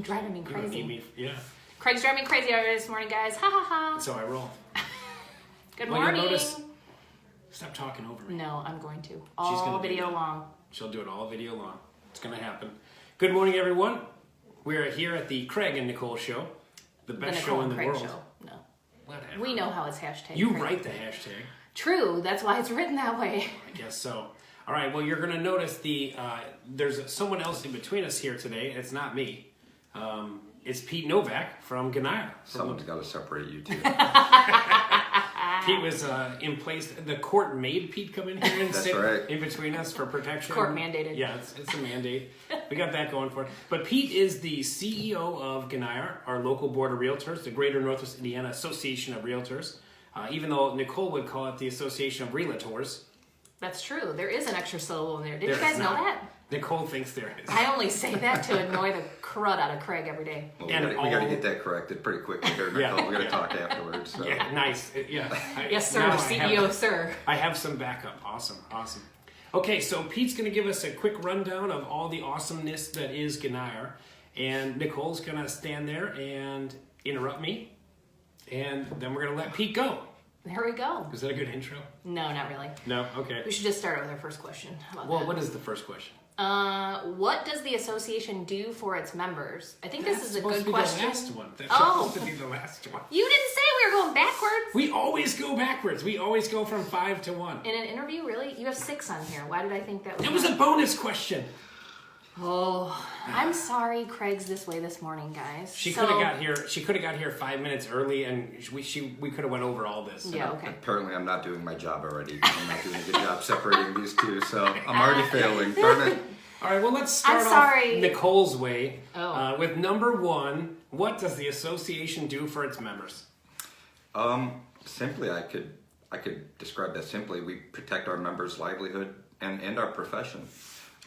driving me crazy. Yeah. Craig's driving me crazy this morning, guys. Ha ha ha. That's how I roll. Good morning. Stop talking over me. No, I'm going to. All video long. She'll do it all video long. It's going to happen. Good morning, everyone. We're here at the Craig and Nicole show. The best show in the world. Show. No. Whatever. We know how it's hashtag. You Craig. write the hashtag. True. That's why it's written that way. I guess so. All right. Well, you're going to notice there's someone else in between us here today. It's not me. It's Pete Novak from GNIAR. Someone's got to separate you two. Pete was in place. The court made Pete come in here and sit in between us for protection. Court mandated. Yeah, it's a mandate. We got that going for it. But Pete is the CEO of GNIAR, our local board of realtors, the Greater Northwest Indiana Association of Realtors. Even though Nicole would call it the Association of Realtors. That's true. There is an extra syllable in there. Did you guys know that? Nicole thinks there is. I only say that to annoy the crud out of Craig every day. Well, we got to get that corrected pretty quickly here, Nicole. Yeah. We're going to talk afterwards. So. Yeah, nice. Yeah. Yes, sir. CEO, sir. I have some backup. Awesome. Okay, so Pete's going to give us a quick rundown of all the awesomeness that is GNIAR. And Nicole's going to stand there and interrupt me. And then we're going to let Pete go. There we go. Is that a good intro? No, not really. No? Okay. We should just start with our first question. How about Well, that? what is the first question? What does the association do for its members? I think this is a good question. That's supposed to be the last one. That's supposed to be the last one. You didn't say we were going backwards. We always go backwards. We always go from 5 to 1. In an interview, really? You have 6 on here. Why did I think that was... It was a bonus question. Oh, I'm sorry Craig's this way this morning, guys. She could have got here. She could have got here 5 minutes early, and we could have went over all this. Yeah, okay. Apparently, I'm not doing my job already. I'm not doing a good job separating these two, so I'm already failing. Darn it. All right. Well, let's start off Nicole's way with number 1. What does the association do for its members? Simply, I could describe that simply. We protect our members' livelihood and our profession.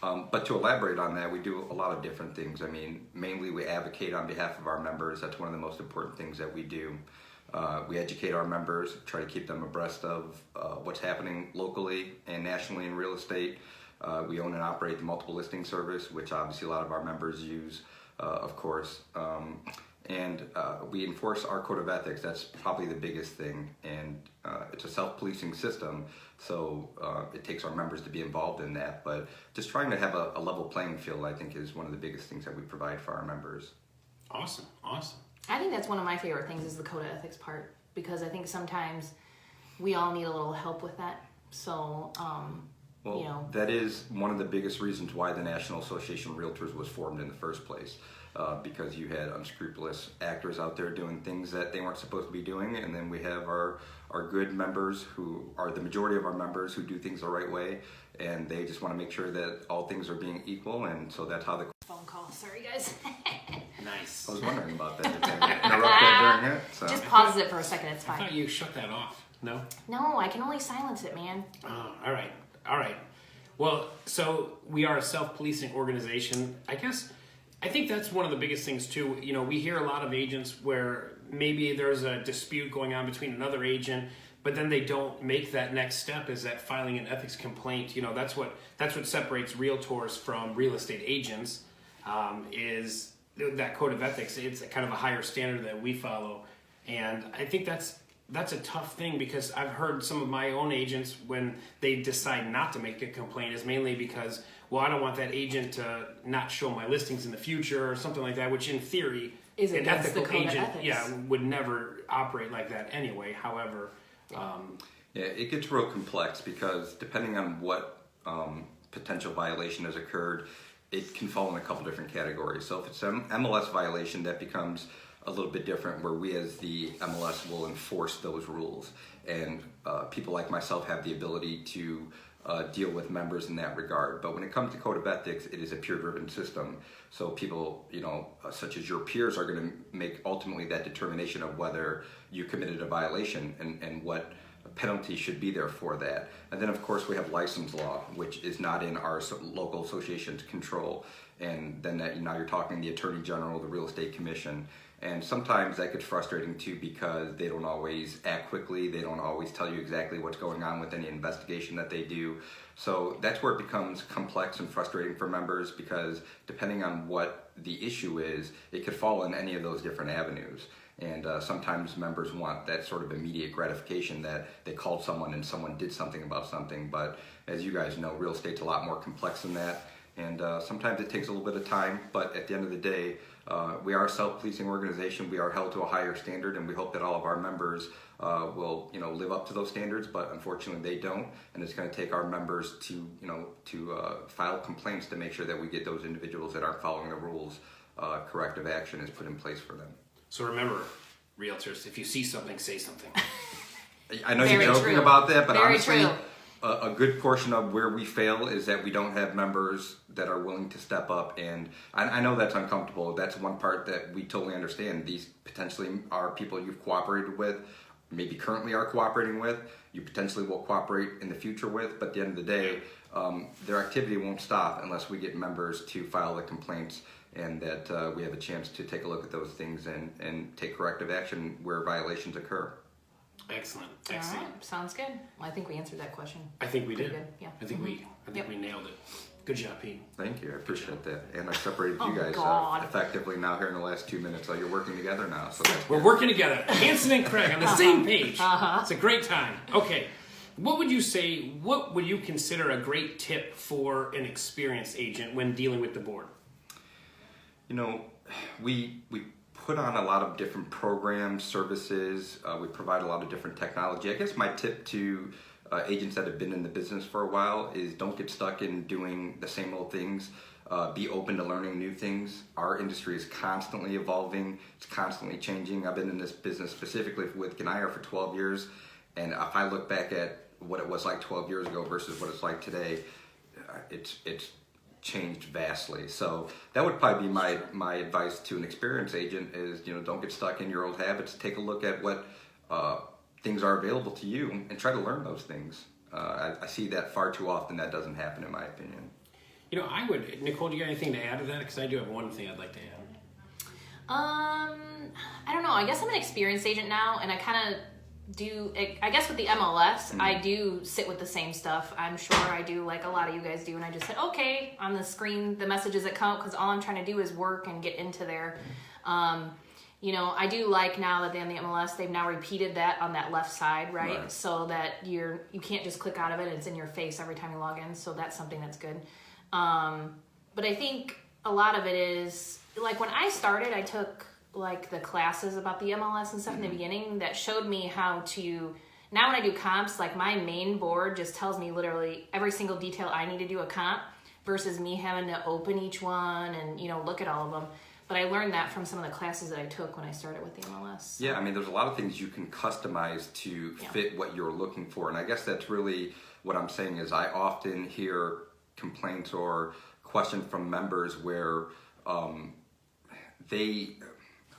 But to elaborate on that, we do a lot of different things. I mean, mainly we advocate on behalf of our members. That's one of the most important things that we do. We educate our members, try to keep them abreast of what's happening locally and nationally in real estate. We own and operate the multiple listing service, which obviously a lot of our members use, of course. And we enforce our code of ethics. That's probably the biggest thing. And it's a self-policing system, so it takes our members to be involved in that. But just trying to have a level playing field, I think, is one of the biggest things that we provide for our members. Awesome. I think that's one of my favorite things is the code of ethics part, because I think sometimes we all need a little help with that. So, well, you know. That is one of the biggest reasons why the National Association of Realtors was formed in the first place. Because you had unscrupulous actors out there doing things that they weren't supposed to be doing, and then we have our good members who are the majority of our members who do things the right way, and they just want to make sure that all things are being equal, and so that's how the Phone call. Sorry, guys. Nice. I was wondering about that. Did I interrupt that during it? So. Just pause it for a second. It's fine. I thought you shut that off. No? No, I can only silence it, man. Oh, all right. Well, so we are a self-policing organization. I think that's one of the biggest things too. You know, we hear a lot of agents where maybe there's a dispute going on between another agent, but then they don't make that next step, is that filing an ethics complaint. You know, that's what separates realtors from real estate agents, is that code of ethics. It's kind of a higher standard that we follow. And I think that's a tough thing, because I've heard some of my own agents, when they decide not to make a complaint, is mainly because, well, I don't want that agent to not show my listings in the future or something like that, which in theory, an ethical agent would never operate like that anyway. However, it gets real complex, because depending on what potential violation has occurred, it can fall in a couple different categories. So if it's an MLS violation, that becomes a little bit different, where we as the MLS will enforce those rules, and people like myself have the ability to deal with members in that regard. But when it comes to code of ethics, it is a peer-driven system. So people, such as your peers, are going to make ultimately that determination of whether you committed a violation and what penalty should be there for that. And then of course we have license law, which is not in our local association's control. And then now you're talking the Attorney General, the Real Estate Commission. And sometimes that gets frustrating too because they don't always act quickly. They don't always tell you exactly what's going on with any investigation that they do. So that's where it becomes complex and frustrating for members because depending on what the issue is, it could fall in any of those different avenues. And sometimes members want that sort of immediate gratification that they called someone and someone did something about something. But as you guys know, real estate's a lot more complex than that. And sometimes it takes a little bit of time, but at the end of the day, we are a self-policing organization. We are held to a higher standard, and we hope that all of our members will, live up to those standards. But unfortunately, they don't, and it's going to take our members to file complaints to make sure that we get those individuals that aren't following the rules. Corrective action is put in place for them. So remember, realtors, if you see something, say something. I know Very you're joking true. about that, but Very honestly, true. a good portion of where we fail is that we don't have members that are willing to step up. And I know that's uncomfortable. That's one part that we totally understand. These potentially are people you've cooperated with, maybe currently are cooperating with, you potentially will cooperate in the future with, but at the end of the day, their activity won't stop unless we get members to file the complaints and that we have a chance to take a look at those things and take corrective action where violations occur. Excellent. All Excellent. right, sounds good. Well, I think we answered that question. I think we Pretty did. good, yeah. I think Yep. we nailed it. Good job, Pete. Thank you, I appreciate that. And I separated Oh, you guys God. effectively now here in the last 2 minutes, so you're working together now. So that's We're good. working together. Hanson and Craig on the same page. Uh-huh. It's a great time. Okay. What would you consider a great tip for an experienced agent when dealing with the board? We put on a lot of different programs, services. We provide a lot of different technology. I guess my tip to agents that have been in the business for a while is don't get stuck in doing the same old things. Be open to learning new things. Our industry is constantly evolving. It's constantly changing. I've been in this business specifically with GNIAR for 12 years. And if I look back at what it was like 12 years ago versus what it's like today, it's changed vastly. So that would probably be my advice to an experienced agent is, don't get stuck in your old habits. Take a look at what things are available to you and try to learn those things. I see that far too often that doesn't happen in my opinion. Nicole, do you got anything to add to that? Because I do have one thing I'd like to add. I don't know. I guess I'm an experienced agent now, and I kind of do. I guess with the MLS, I do sit with the same stuff. I'm sure I do, like a lot of you guys do, and I just said, okay, on the screen, the messages that come, because all I'm trying to do is work and get into there. I do like now that on the MLS, they've now repeated that on that left side, right? So that you can't just click out of it, it's in your face every time you log in, so that's something that's good. But I think a lot of it is, like when I started, I took like the classes about the MLS and stuff in the beginning that showed me how to, now when I do comps, like my main board just tells me literally every single detail I need to do a comp versus me having to open each one and, look at all of them. But I learned that from some of the classes that I took when I started with the MLS. Yeah, there's a lot of things you can customize to fit what you're looking for. And I guess that's really what I'm saying is I often hear complaints or questions from members where I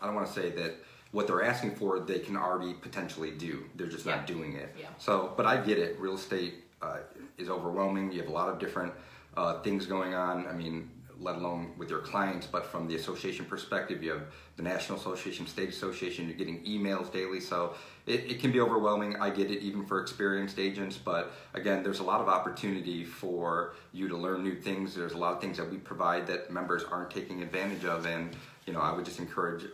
don't want to say that what they're asking for they can already potentially do. They're just not doing it. Yeah. So, but I get it. Real estate is overwhelming. You have a lot of different things going on. Let alone with your clients, but from the association perspective, you have the National Association, State Association, you're getting emails daily, so it can be overwhelming. I get it, even for experienced agents, but again, there's a lot of opportunity for you to learn new things. There's a lot of things that we provide that members aren't taking advantage of, and I would just encourage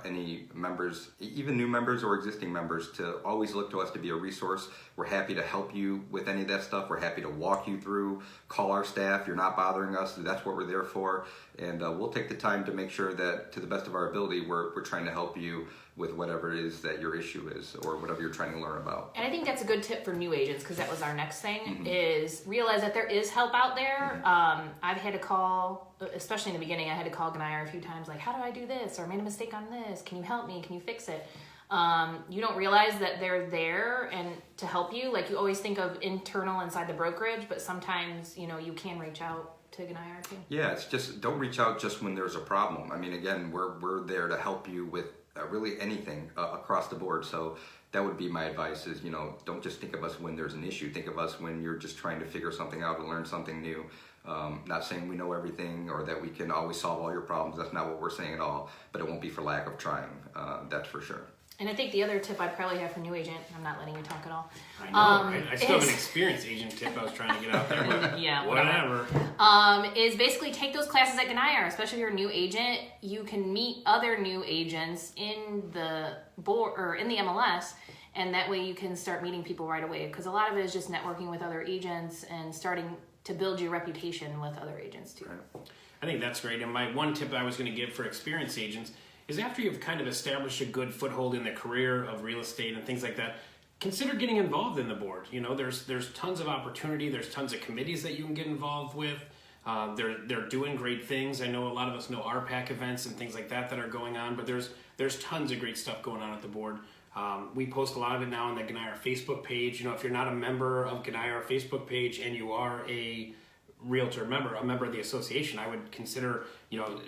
any members, even new members or existing members, to always look to us to be a resource. We're happy to help you with any of that stuff. We're happy to walk you through, call our staff. You're not bothering us. That's what we're there for. And we'll take the time to make sure that to the best of our ability, we're trying to help you with whatever it is that your issue is or whatever you're trying to learn about. And I think that's a good tip for new agents, because that was our next thing, is realize that there is help out there. I've had to call, especially in the beginning, I had to call GNIAR a few times, like, how do I do this? Or I made a mistake on this. Can you help me? Can you fix it? You don't realize that they're there and to help you. Like, you always think of internal inside the brokerage, but sometimes, you can reach out to GNIAR too. Yeah, it's just, don't reach out just when there's a problem. Again, we're there to help you with really anything across the board. So that would be my advice is, don't just think of us when there's an issue. Think of us when you're just trying to figure something out and learn something new. Not saying we know everything or that we can always solve all your problems. That's not what we're saying at all, but it won't be for lack of trying. That's for sure. And I think the other tip I probably have for new agent, I'm not letting you talk at all. I know, right? I still have an experienced agent tip I was trying to get out there, but yeah, whatever. Is basically take those classes at GNIAR, especially if you're a new agent. You can meet other new agents in the board or in the MLS, and that way you can start meeting people right away. Because a lot of it is just networking with other agents and starting to build your reputation with other agents too. Right. I think that's great. And my one tip I was going to give for experienced agents is after you've kind of established a good foothold in the career of real estate and things like that, consider getting involved in the board. There's tons of opportunity. There's tons of committees that you can get involved with. They're doing great things. I know a lot of us know RPAC events and things like that are going on, but there's tons of great stuff going on at the board. We post a lot of it now on the GNIAR Facebook page. If you're not a member of GNIAR Facebook page and you are a realtor member, a member of the association, I would consider,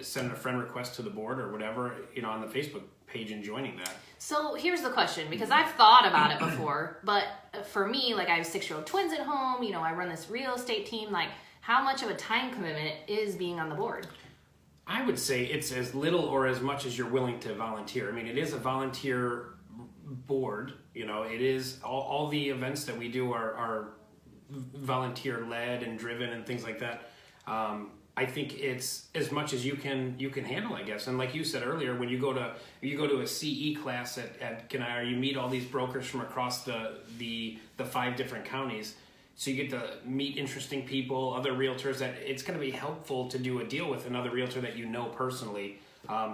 sending a friend request to the board or whatever, on the Facebook page and joining that. So here's the question, because I've thought about it before, but for me, like I have 6-year-old twins at home, I run this real estate team, like how much of a time commitment is being on the board? I would say it's as little or as much as you're willing to volunteer. I mean, it is a volunteer board, it is all the events that we do are volunteer led and driven and things like that. I think it's as much as you can handle, I guess. And like you said earlier, when you go to a CE class at GNIAR, you meet all these brokers from across the 5 different counties. So you get to meet interesting people, other realtors that it's going to be helpful to do a deal with another realtor that you know personally.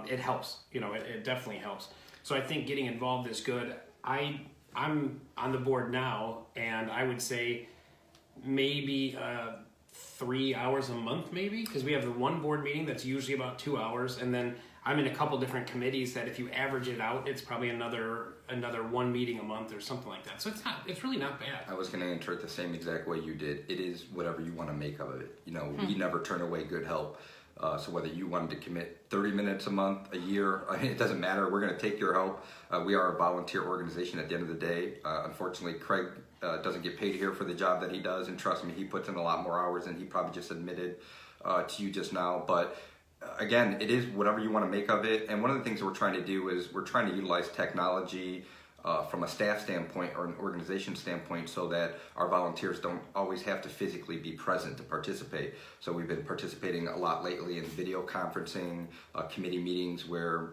It helps, it definitely helps. So I think getting involved is good. I'm on the board now, and I would say maybe 3 hours a month, maybe, because we have the one board meeting that's usually about 2 hours, and then I'm in a couple different committees that if you average it out, it's probably another one meeting a month or something like that. So it's really not bad. I was going to answer it the same exact way you did. It is whatever you want to make of it. We never turn away good help. So whether you wanted to commit 30 minutes a month, a year, it doesn't matter. We're going to take your help. We are a volunteer organization at the end of the day. Unfortunately, Craig doesn't get paid here for the job that he does. And trust me, he puts in a lot more hours than he probably just admitted to you just now. But again, it is whatever you want to make of it. And one of the things that we're trying to do is we're trying to utilize technology from a staff standpoint or an organization standpoint so that our volunteers don't always have to physically be present to participate. So we've been participating a lot lately in video conferencing, committee meetings where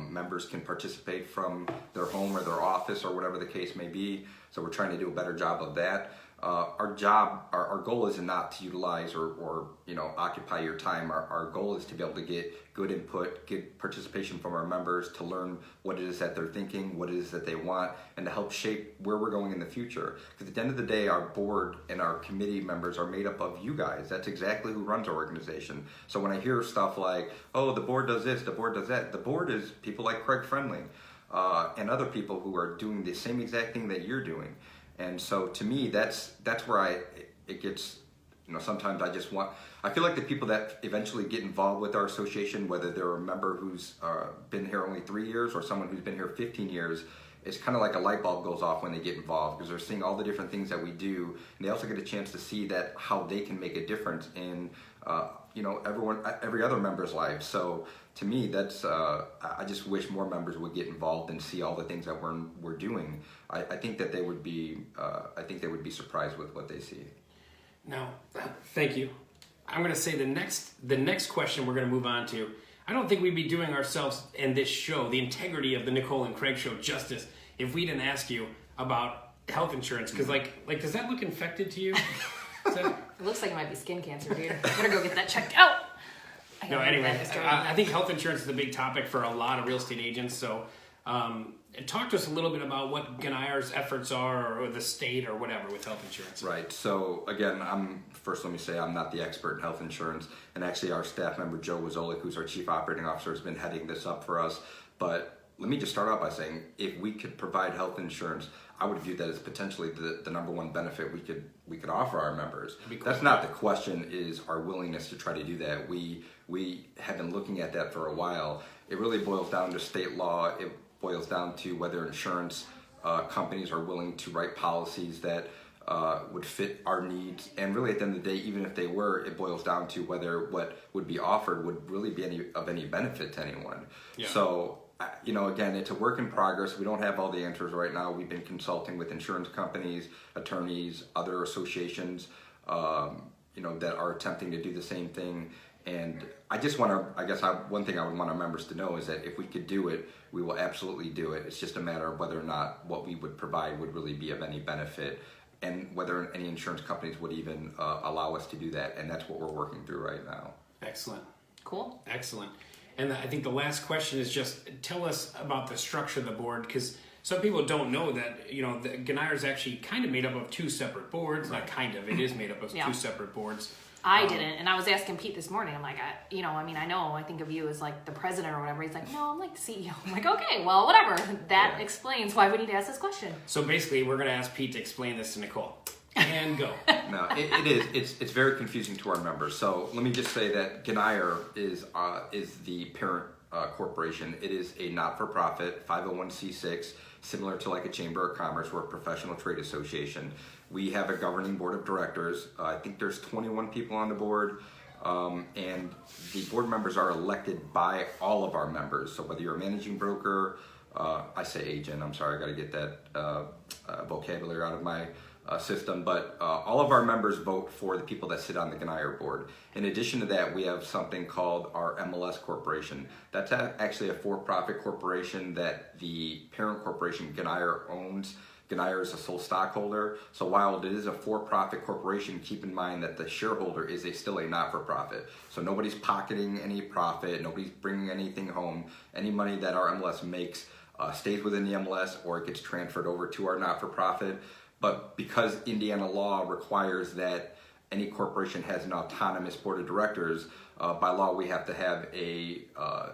members can participate from their home or their office or whatever the case may be. So we're trying to do a better job of that. Our goal is not to utilize or occupy your time. Our goal is to be able to get good input, get participation from our members to learn what it is that they're thinking, what it is that they want, and to help shape where we're going in the future. Because at the end of the day, our board and our committee members are made up of you guys. That's exactly who runs our organization. So when I hear stuff like, oh, the board does this, the board does that, the board is people like Craig Friendly and other people who are doing the same exact thing that you're doing. And so to me, that's where it gets, sometimes I feel like the people that eventually get involved with our association, whether they're a member who's been here only 3 years or someone who's been here 15 years, it's kind of like a light bulb goes off when they get involved because they're seeing all the different things that we do. And they also get a chance to see that how they can make a difference in, every other member's life. So to me, that's I just wish more members would get involved and see all the things that we're doing. I think that they would be surprised with what they see. Now, thank you. I'm going to say the next question we're going to move on to. I don't think we'd be doing ourselves and this show, the integrity of the Nicole and Craig show, justice if we didn't ask you about health insurance. Because like does that look infected to you? It looks like it might be skin cancer, dude. Better go get that checked out. No, anyway, I think health insurance is a big topic for a lot of real estate agents. So talk to us a little bit about what GNIAR's efforts are or the state or whatever with health insurance. Right. So again, let me say I'm not the expert in health insurance. And actually our staff member, Joe Wazolik, who's our chief operating officer, has been heading this up for us. But let me just start out by saying if we could provide health insurance, I would view that as potentially the number one benefit we could offer our members. Cool. That's not the question, is our willingness to try to do that. We have been looking at that for a while. It really boils down to state law. It boils down to whether insurance companies are willing to write policies that would fit our needs. And really, at the end of the day, even if they were, it boils down to whether what would be offered would really be of any benefit to anyone. Yeah. So, again, it's a work in progress. We don't have all the answers right now. We've been consulting with insurance companies, attorneys, other associations, that are attempting to do the same thing. And I just want to, one thing I would want our members to know is that if we could do it, we will absolutely do it. It's just a matter of whether or not what we would provide would really be of any benefit, and whether any insurance companies would even allow us to do that. And that's what we're working through right now. Excellent. Cool. Excellent. And I think the last question is just tell us about the structure of the board, because some people don't know that, the GNIAR is actually kind of made up of two separate boards. Right. Not kind of, it is made up of two separate boards. I didn't, and I was asking Pete this morning. I'm like, I think of you as like the president or whatever. He's like, no, I'm like CEO. I'm like, okay, well, whatever. That explains why we need to ask this question. So basically, we're going to ask Pete to explain this to Nicole. And go. No, it is. It's very confusing to our members. So let me just say that GNIAR is the parent corporation. It is a not-for-profit 501c6, similar to like a chamber of commerce. We're a professional trade association. We have a governing board of directors. I think there's 21 people on the board, and the board members are elected by all of our members. So whether you're a managing broker, I say agent, I'm sorry, I got to get that vocabulary out of my system, but all of our members vote for the people that sit on the GNIAR board. In addition to that, we have something called our MLS corporation. That's actually a for-profit corporation that the parent corporation GNIAR owns. GNIAR is a sole stockholder, so while it is a for-profit corporation, keep in mind that the shareholder is still a not-for-profit. So nobody's pocketing any profit, nobody's bringing anything home. Any money that our MLS makes stays within the MLS, or it gets transferred over to our not-for-profit. But because Indiana law requires that any corporation has an autonomous board of directors, by law we have to have a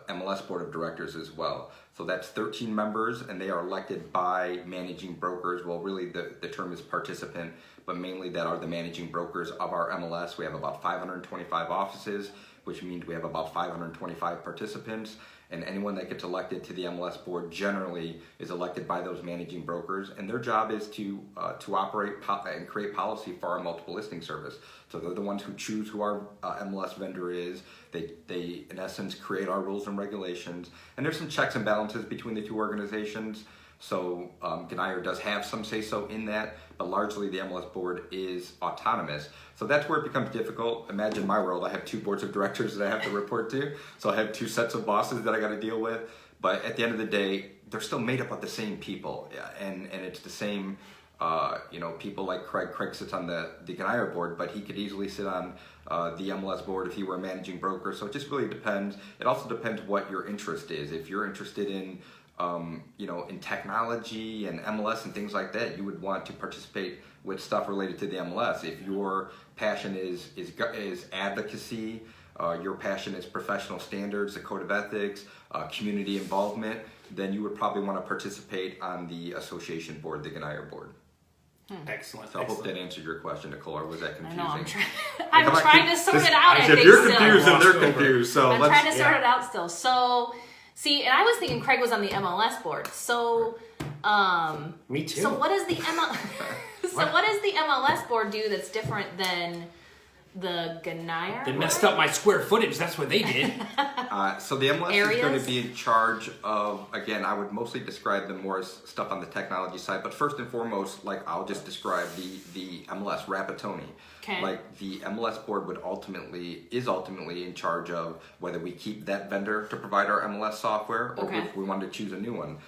MLS board of directors as well. So that's 13 members, and they are elected by managing brokers. Well, really the term is participant, but mainly that are the managing brokers of our MLS. We have about 525 offices, which means we have about 525 participants. And anyone that gets elected to the MLS board generally is elected by those managing brokers, and their job is to operate and create policy for our multiple listing service. So they're the ones who choose who our MLS vendor is. They in essence create our rules and regulations, and there's some checks and balances between the two organizations. So GNIAR does have some say-so in that, but largely the MLS board is autonomous. So that's where it becomes difficult. Imagine my world. I have two boards of directors that I have to report to. So I have two sets of bosses that I got to deal with. But at the end of the day, they're still made up of the same people. And it's the same, people like Craig. Craig sits on the GNIAR board, but he could easily sit on the MLS board if he were a managing broker. So it just really depends. It also depends what your interest is. If you're interested in in technology and MLS and things like that, you would want to participate with stuff related to the MLS. If your passion is advocacy, your passion is professional standards, the code of ethics, community involvement, then you would probably want to participate on the association board, the GNIAR board. Excellent. So I hope that answered your question, Nicole, or was that confusing? I know, I'm trying to sort it out. If you're confused, then they're confused. So I'm trying to sort it out still. So, see, and I was thinking Craig was on the MLS board. So, me too. So what does the what does the MLS board do that's different than the GNIAR? They messed up my square footage. That's what they did. So the MLS is going to be in charge of, again, I would mostly describe them more as stuff on the technology side, but first and foremost, like I'll just describe the MLS, Rapatoni. Okay. Like the MLS board is ultimately in charge of whether we keep that vendor to provide our MLS software, or if we want to choose a new one,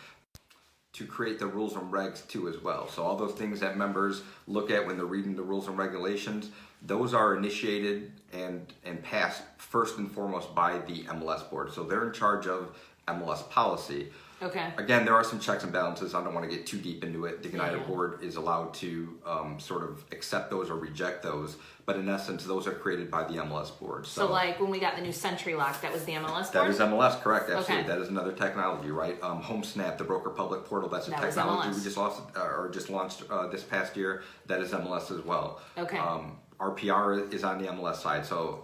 to create the rules and regs too as well. So all those things that members look at when they're reading the rules and regulations, those are initiated and passed first and foremost by the MLS board. So they're in charge of MLS policy. Okay. Again, there are some checks and balances. I don't want to get too deep into it. The GNIAR board is allowed to sort of accept those or reject those. But in essence, those are created by the MLS board. So like when we got the new Century Lock, that was the MLS board? That is MLS, correct. Absolutely. Okay. That is another technology, right? HomeSnap, the broker public portal, that's a technology we just launched this past year. That is MLS as well. Okay. RPR is on the MLS side. So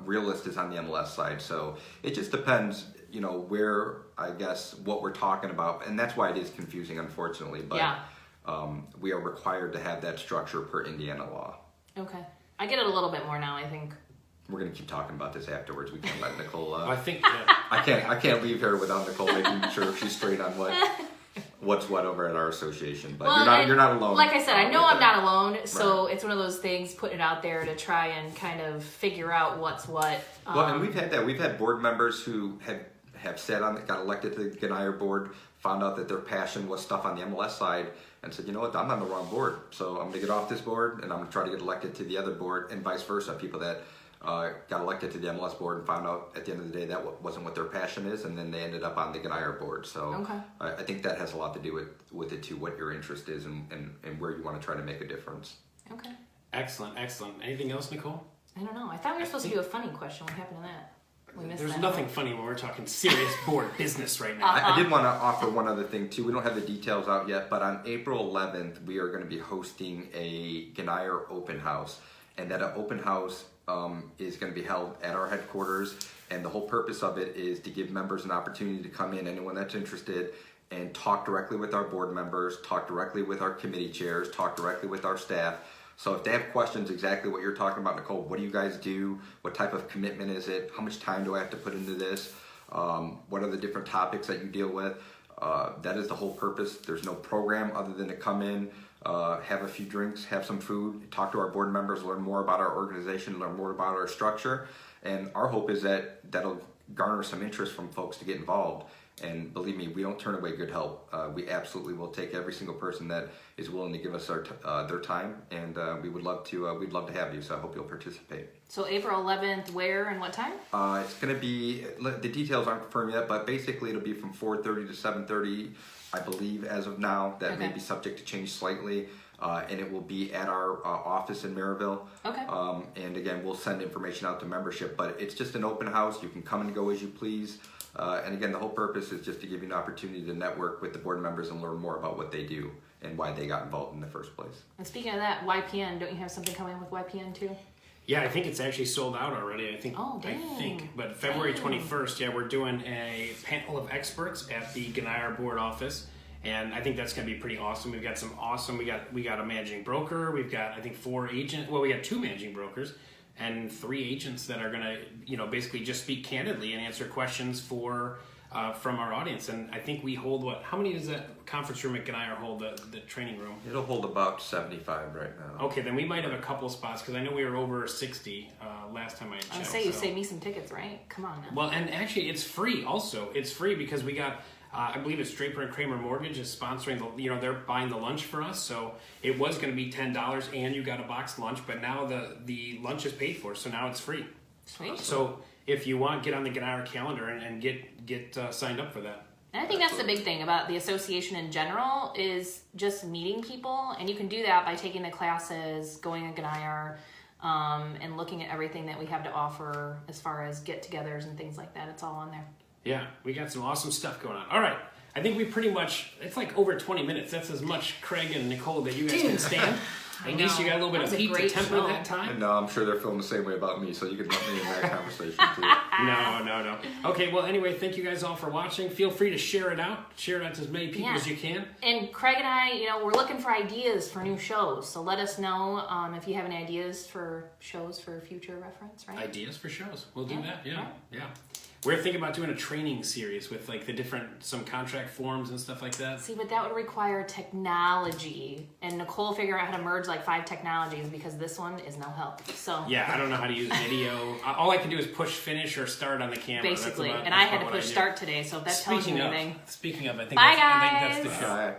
Realist is on the MLS side. So it just depends. where, I guess, what we're talking about. And that's why it is confusing, unfortunately. But we are required to have that structure per Indiana law. Okay. I get it a little bit more now, I think. We're going to keep talking about this afterwards. We can't let Nicole... I think... I can't leave here without Nicole making sure she's straight on what's what over at our association. But you're not alone. Like I said, I know I'm not alone, so it's one of those things, putting it out there to try and kind of figure out what's what. Well, and we've had that. We've had board members who have sat on, got elected to the GNIAR board, found out that their passion was stuff on the MLS side, and said, you know what, I'm on the wrong board, so I'm going to get off this board, and I'm going to try to get elected to the other board, and vice versa. People that got elected to the MLS board and found out at the end of the day that wasn't what their passion is, and then they ended up on the GNIAR board. So I think that has a lot to do with it too, what your interest is and where you want to try to make a difference. Okay. Excellent. Anything else, Nicole? I don't know. I thought we were supposed to do a funny question. What happened to that? We missed There's that. nothing funny when we're talking serious board business right now. I did want to offer one other thing too. We don't have the details out yet, but on April 11th, we are going to be hosting a GNIAR open house. And that open house is going to be held at our headquarters. And the whole purpose of it is to give members an opportunity to come in, anyone that's interested, and talk directly with our board members, talk directly with our committee chairs, talk directly with our staff. So if they have questions exactly what you're talking about, Nicole, what do you guys do? What type of commitment is it? How much time do I have to put into this? What are the different topics that you deal with? That is the whole purpose. There's no program other than to come in, have a few drinks, have some food, talk to our board members, learn more about our organization, learn more about our structure. And our hope is that that'll garner some interest from folks to get involved. And believe me, we don't turn away good help. We absolutely will take every single person that is willing to give us their time, and we'd love to have you. So I hope you'll participate. So April 11th, where and what time? It's going to be, the details aren't confirmed yet, but basically it'll be from 4:30 to 7:30, I believe, as of now. That may be subject to change slightly. And it will be at our office in Maryville. Okay. And again, we'll send information out to membership, but it's just an open house. You can come and go as you please. And again, the whole purpose is just to give you an opportunity to network with the board members and learn more about what they do and why they got involved in the first place. And speaking of that, YPN, don't you have something coming with YPN too? Yeah, I think it's actually sold out already. I think. Oh, dang. I think, but February 21st. We're doing a panel of experts at the GNIAR board office. And I think that's going to be pretty awesome. We've got some awesome. We got a managing broker. We've got, I think, 4 agents. Well, we got 2 managing brokers and 3 agents that are going to, basically just speak candidly and answer questions from our audience. And I think we hold how many does that conference room at GNIAR hold? The training room. It'll hold about 75 right now. Okay, then we might have a couple of spots because I know we were over 60 last time I checked. I'll say you saved me some tickets, right? Come on now. Well, and actually, it's free. Also, it's free because we got. I believe it's Draper and Kramer Mortgage is sponsoring they're buying the lunch for us. So it was going to be $10 and you got a boxed lunch, but now the lunch is paid for, so now it's free. Sweet. So if you want, get on the GNIAR calendar and get signed up for that. And I think that's the big thing about the association in general is just meeting people, and you can do that by taking the classes, going to GNIAR, and looking at everything that we have to offer as far as get-togethers and things like that. It's all on there. Yeah, we got some awesome stuff going on. All right. I think we pretty much, it's like over 20 minutes. That's as much Craig and Nicole that you guys can stand. At least you got a little bit of Pete to temper that time. And no, I'm sure they're feeling the same way about me, so you can let me in that conversation too. No. Okay, well, anyway, thank you guys all for watching. Feel free to share it out. Share it out to as many people as you can. And Craig and I, we're looking for ideas for new shows. So let us know if you have any ideas for shows for future reference, right? Ideas for shows. We'll do that, yeah. We're thinking about doing a training series with like some contract forms and stuff like that. See, but that would require technology, and Nicole figure out how to merge like 5 technologies because this one is no help. So yeah, I don't know how to use video. All I can do is push finish or start on the camera. Basically, and I had to push start today, so if that tells you anything. Speaking of, I think Bye, that's the show. Bye.